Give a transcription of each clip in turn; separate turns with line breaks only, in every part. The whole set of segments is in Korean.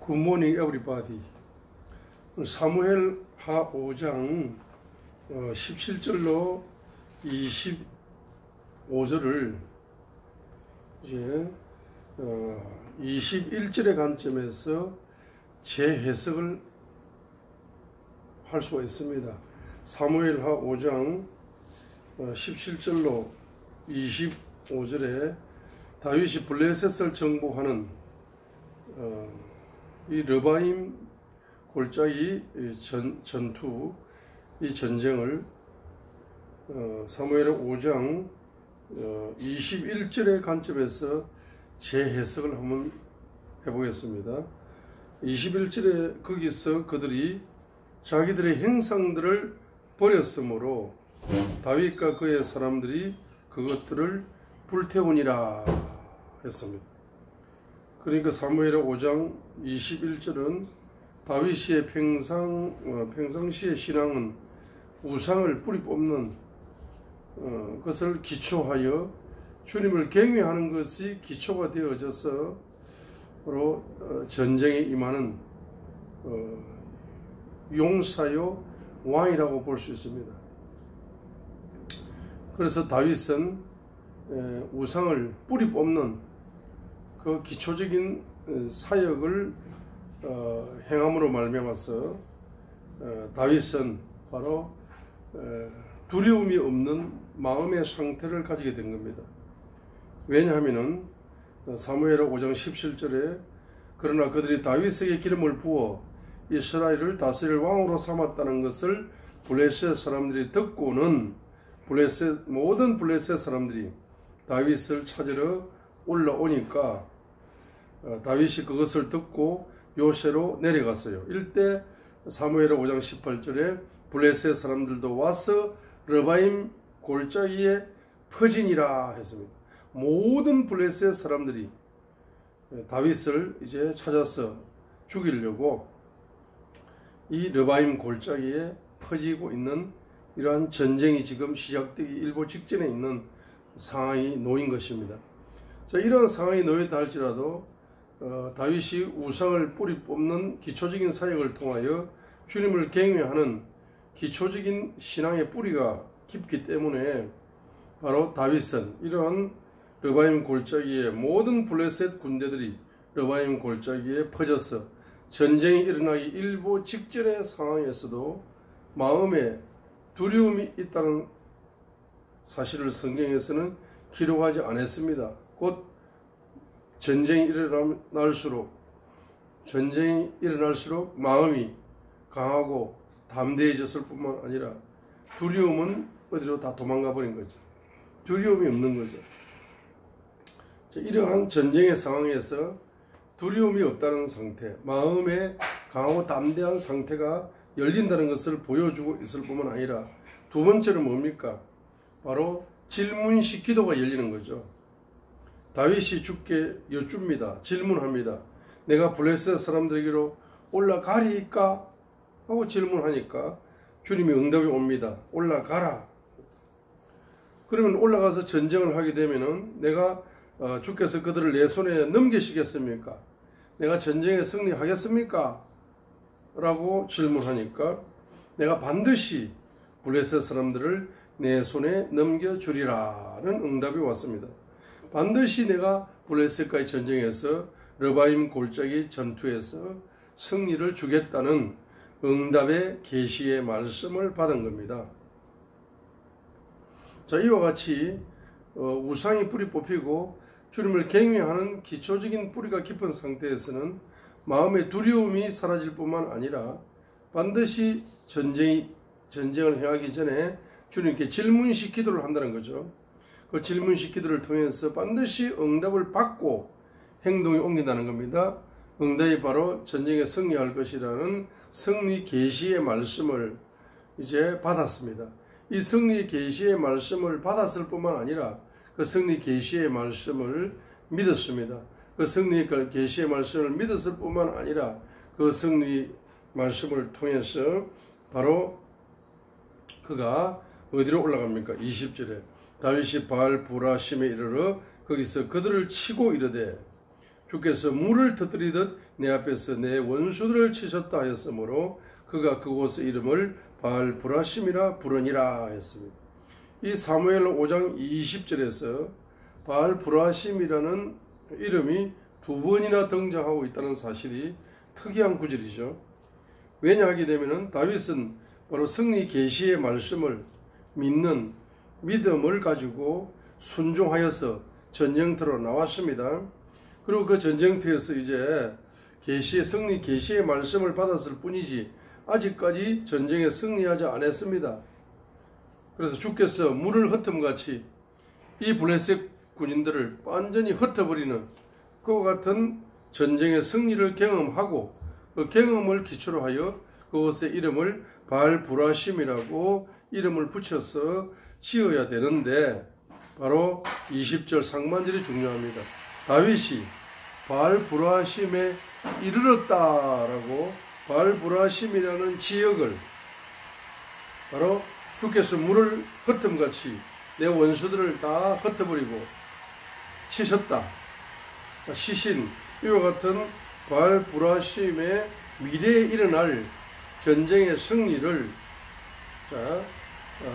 굿모닝 에브리바디. 사무엘 하 5장 17절로 25절을 이제 21절의 관점에서 재해석을 할 수가 있습니다. 사무엘 하 5장 17절로 25절에 다윗이 블레셋을 정복하는 이 르바임 골짜기 전투, 이 전쟁을 사무엘 5장 21절의 관점에서 재해석을 한번 해보겠습니다. 21절에 거기서 그들이 자기들의 행상들을 버렸으므로 다윗과 그의 사람들이 그것들을 불태우니라 했습니다. 그러니까 사무엘 5장 21절은 다윗의 평상시의 신앙은 우상을 뿌리 뽑는 것을 기초하여 주님을 경외하는 것이 기초가 되어져서 바로 전쟁에 임하는 용사요 왕이라고 볼 수 있습니다. 그래서 다윗은 우상을 뿌리 뽑는 그 기초적인 사역을 행함으로 말미암아서 다윗은 바로 두려움이 없는 마음의 상태를 가지게 된 겁니다. 왜냐하면 사무엘 5장 17절에 그러나 그들이 다윗에게 기름을 부어 이스라엘을 다스릴 왕으로 삼았다는 것을 블레셋 사람들이 듣고는 모든 블레셋 사람들이 다윗을 찾으러 올라오니까 다윗이 그것을 듣고 요새로 내려갔어요. 일대 사무엘 5장 18절에 블레셋 사람들도 와서 르바임 골짜기에 퍼지니라 했습니다. 모든 블레셋 사람들이 다윗을 이제 찾아서 죽이려고 이 르바임 골짜기에 퍼지고 있는 이러한 전쟁이 지금 시작되기 일보 직전에 있는 상황이 놓인 것입니다. 자, 이런 상황이 놓였다 할지라도 다윗이 우상을 뿌리 뽑는 기초적인 사역을 통하여 주님을 경외하는 기초적인 신앙의 뿌리가 깊기 때문에 바로 다윗은 이러한 르바임 골짜기에 모든 블레셋 군대들이 르바임 골짜기에 퍼져서 전쟁이 일어나기 일보 직전의 상황에서도 마음에 두려움이 있다는 사실을 성경에서는 기록하지 않았습니다. 곧 전쟁이 일어날수록 마음이 강하고 담대해졌을 뿐만 아니라 두려움은 어디로 다 도망가 버린 거죠. 두려움이 없는 거죠. 이러한 전쟁의 상황에서 두려움이 없다는 상태, 마음의 강하고 담대한 상태가 열린다는 것을 보여주고 있을 뿐만 아니라 두 번째는 뭡니까? 바로 질문식 기도가 열리는 거죠. 다윗이 주께 여쭙니다. 질문합니다. 내가 블레셋 사람들에게로 올라가리까? 하고 질문하니까 주님이 응답이 옵니다. 올라가라. 그러면 올라가서 전쟁을 하게 되면은 내가 주께서 그들을 내 손에 넘기시겠습니까? 내가 전쟁에 승리하겠습니까? 라고 질문하니까 내가 반드시 블레셋 사람들을 내 손에 넘겨주리라는 응답이 왔습니다. 반드시 내가 블레셋과의 전쟁에서 르바임 골짜기 전투에서 승리를 주겠다는 응답의 계시의 말씀을 받은 겁니다. 자, 이와 같이 우상이 뿌리 뽑히고 주님을 경외하는 기초적인 뿌리가 깊은 상태에서는 마음의 두려움이 사라질 뿐만 아니라 반드시 전쟁을 행하기 전에 주님께 질문식 기도를 한다는 거죠. 그 질문식 기도를 통해서 반드시 응답을 받고 행동에 옮긴다는 겁니다. 응답이 바로 전쟁에 승리할 것이라는 승리 계시의 말씀을 이제 받았습니다. 이 승리 계시의 말씀을 받았을 뿐만 아니라 그 승리 계시의 말씀을 믿었습니다. 그 승리 계시의 말씀을 믿었을 뿐만 아니라 그 승리 말씀을 통해서 바로 그가 어디로 올라갑니까? 20절에 다윗이 바알 부라심에 이르러 거기서 그들을 치고 이르되 주께서 물을 터뜨리듯 내 앞에서 내 원수들을 치셨다 하였으므로 그가 그곳의 이름을 바알브라심이라 부르니라 했습니다. 이 사무엘 5장 20절에서 바알브라심이라는 이름이 2번이나 등장하고 있다는 사실이 특이한 구절이죠. 왜냐하게 되면 다윗은 바로 승리 계시의 말씀을 믿는 믿음을 가지고 순종하여서 전쟁터로 나왔습니다. 그리고 그 전쟁터에서 이제 승리 계시의 말씀을 받았을 뿐이지 아직까지 전쟁에 승리하지 않았습니다. 그래서 주께서 물을 흩음같이 이 블레셋 군인들을 완전히 흩어버리는 그와 같은 전쟁의 승리를 경험하고 그 경험을 기초로 하여 그것의 이름을 바알브라심이라고 이름을 붙여서 지어야 되는데 바로 20절 상반절이 중요합니다. 다윗이 바알브라심에 이르렀다라고 바알브라심이라는 지역을 바로 주께서 물을 흩음같이 내 원수들을 다 흩어버리고 치셨다. 시신 이와 같은 바알브라심의 미래에 일어날 전쟁의 승리를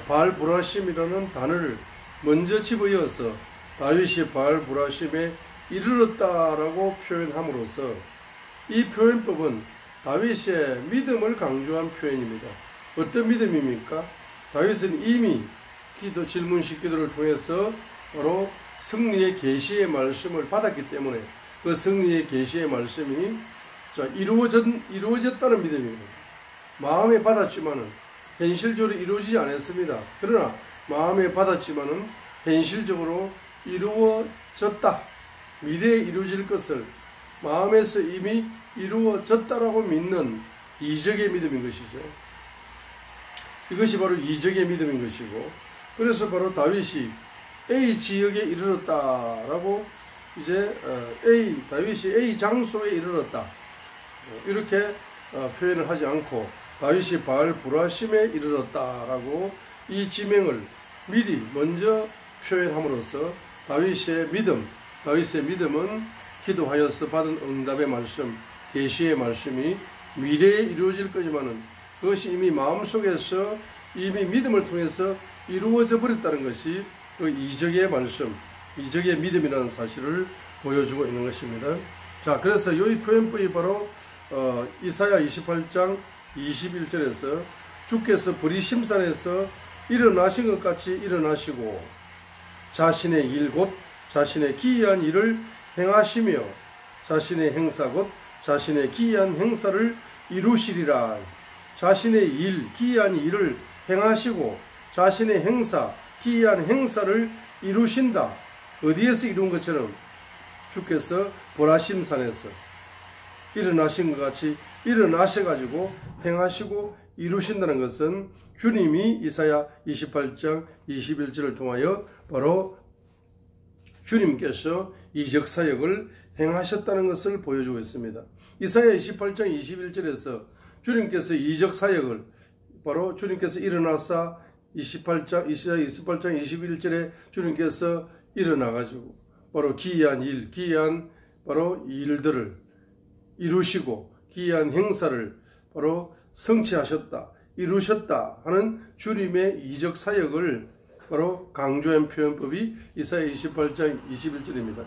바알브라심이라는 단어를 먼저 집어이어서 다윗이 바알브라심에 이르렀다라고 표현함으로써 이 표현법은 다윗의 믿음을 강조한 표현입니다. 어떤 믿음입니까? 다윗은 이미 질문식 기도를 통해서 바로 승리의 계시의 말씀을 받았기 때문에 그 승리의 계시의 말씀이 이루어졌다는 믿음입니다. 마음에 받았지만은 현실적으로 이루어지지 않았습니다. 그러나 마음에 받았지만은 현실적으로 이루어졌다. 미래에 이루어질 것을 마음에서 이미 이루어졌다라고 믿는 이적의 믿음인 것이죠. 이것이 바로 이적의 믿음인 것이고, 그래서 바로 다윗이 A 지역에 이르렀다라고 이제 다윗이 A 장소에 이르렀다 이렇게 표현을 하지 않고 다윗이 바알브라심에 이르렀다라고 이 지명을 미리 먼저 표현함으로써 다윗의 믿음은 기도하여서 받은 응답의 말씀, 계시의 말씀이 미래에 이루어질 거지만은 그것이 이미 마음속에서 이미 믿음을 통해서 이루어져 버렸다는 것이 그 이적의 말씀, 이적의 믿음이라는 사실을 보여주고 있는 것입니다. 자, 그래서 이 표현법이 바로 이사야 28장 21절에서 주께서 브리심산에서 일어나신 것 같이 일어나시고 자신의 일 곧 자신의 기이한 일을 행하시며 자신의 행사 곧 자신의 기이한 행사를 이루시리라. 자신의 일, 기이한 일을 행하시고 자신의 행사, 기이한 행사를 이루신다. 어디에서 이룬 것처럼 주께서 보라심산에서 일어나신 것 같이 일어나셔가지고 행하시고 이루신다는 것은 주님이 이사야 28장 21절을 통하여 바로 주님께서 이적 사역을 행하셨다는 것을 보여주고 있습니다. 이사야 28장 21절에서 주님께서 이적 사역을 바로 주님께서 일어나사 이사야 28장 21절에 주님께서 일어나가지고 바로 기이한 바로 일들을 이루시고 기이한 행사를 바로 성취하셨다, 이루셨다 하는 주님의 이적 사역을 바로 강조한 표현법이 이사야 28장 21절입니다.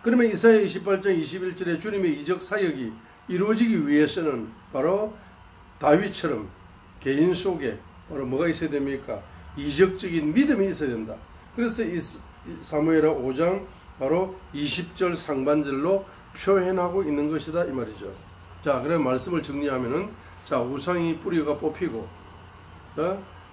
그러면 이사야 28장 21절에 주님의 이적 사역이 이루어지기 위해서는 바로 다윗처럼 개인 속에 바로 뭐가 있어야 됩니까? 이적적인 믿음이 있어야 된다. 그래서 이 사무엘하 5장 바로 20절 상반절로 표현하고 있는 것이다 이 말이죠. 자, 그럼 말씀을 정리하면은 자, 우상이 뿌리가 뽑히고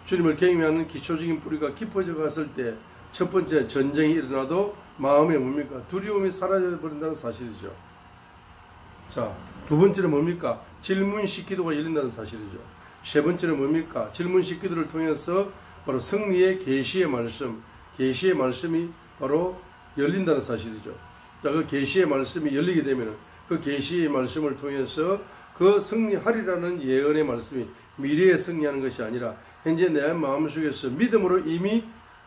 주님을 경외하는 기초적인 뿌리가 깊어져 갔을 때 첫 번째 전쟁이 일어나도 마음에 뭡니까? 두려움이 사라져 버린다는 사실이죠. 자, 두 번째는 뭡니까? 질문식 기도가 열린다는 사실이죠. 세 번째는 뭡니까? 질문식 기도를 통해서 바로 승리의 계시의 말씀이 바로 열린다는 사실이죠. 자, 그 계시의 말씀이 열리게 되면 그 계시의 말씀을 통해서 그 승리하리라는 예언의 말씀이 미래에 승리하는 것이 아니라 현재 내 마음속에서 믿음으로 이미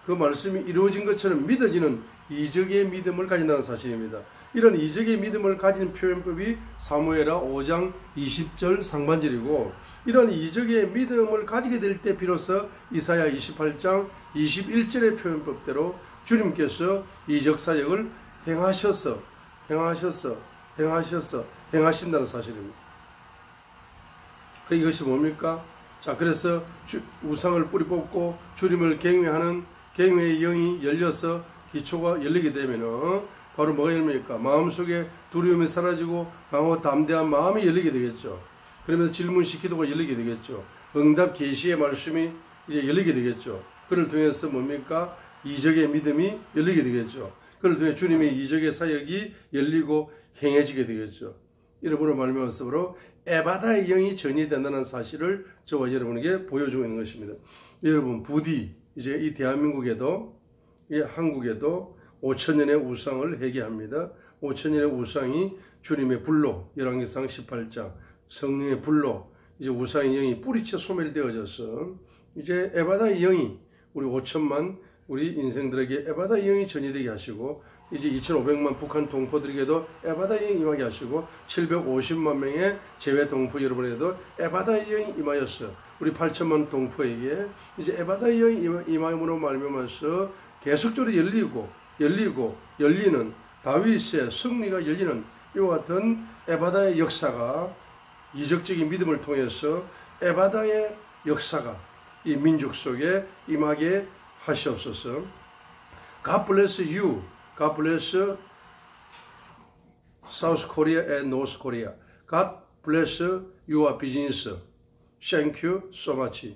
그 말씀이 이루어진 것처럼 믿어지는 이적의 믿음을 가진다는 사실입니다. 이런 이적의 믿음을 가진 표현법이 사무엘하 5장 20절 상반절이고, 이런 이적의 믿음을 가지게 될 때 비로소 이사야 28장 21절의 표현법대로 주님께서 이적 사역을 행하신다는 사실입니다. 이것이 뭡니까? 자, 그래서 우상을 뿌리 뽑고 주님을 경외하는 경외의 영이 열려서 기초가 열리게 되면은 바로 뭐가 열립니까? 마음속에 두려움이 사라지고 강하고 담대한 마음이 열리게 되겠죠. 그러면서 질문식 기도가 열리게 되겠죠. 응답 계시의 말씀이 이제 열리게 되겠죠. 그를 통해서 뭡니까? 이적의 믿음이 열리게 되겠죠. 그를 통해 주님의 이적의 사역이 열리고 행해지게 되겠죠. 이러므로 말미암아서 에바다의 영이 전이된다는 사실을 저와 여러분에게 보여주고 있는 것입니다. 여러분, 부디 이제 이 대한민국에도 한국에도 5천년의 우상을 회개합니다. 5천년의 우상이 주님의 불로, 열왕기상 18장 성령의 불로 이제 우상의 영이 뿌리쳐 소멸되어져서 이제 에바다의 영이 우리 5천만 우리 인생들에게 에바다의 영이 전이되게 하시고, 이제 2,500만 북한 동포들에게도 에바다의 영이 임하게 하시고, 750만 명의 재외 동포 여러분에게도 에바다의 영이 임하였어. 우리 8천만 동포에게 이제 에바다의 영이 임함으로 말미암아서 계속적으로 열리는 다윗의 승리가 열리는 이와 같은 에바다의 역사가, 이적적인 믿음을 통해서 에바다의 역사가 이 민족 속에 임하게 하시옵소서. God bless you. God bless South Korea and North Korea. God bless your business. Thank you so much.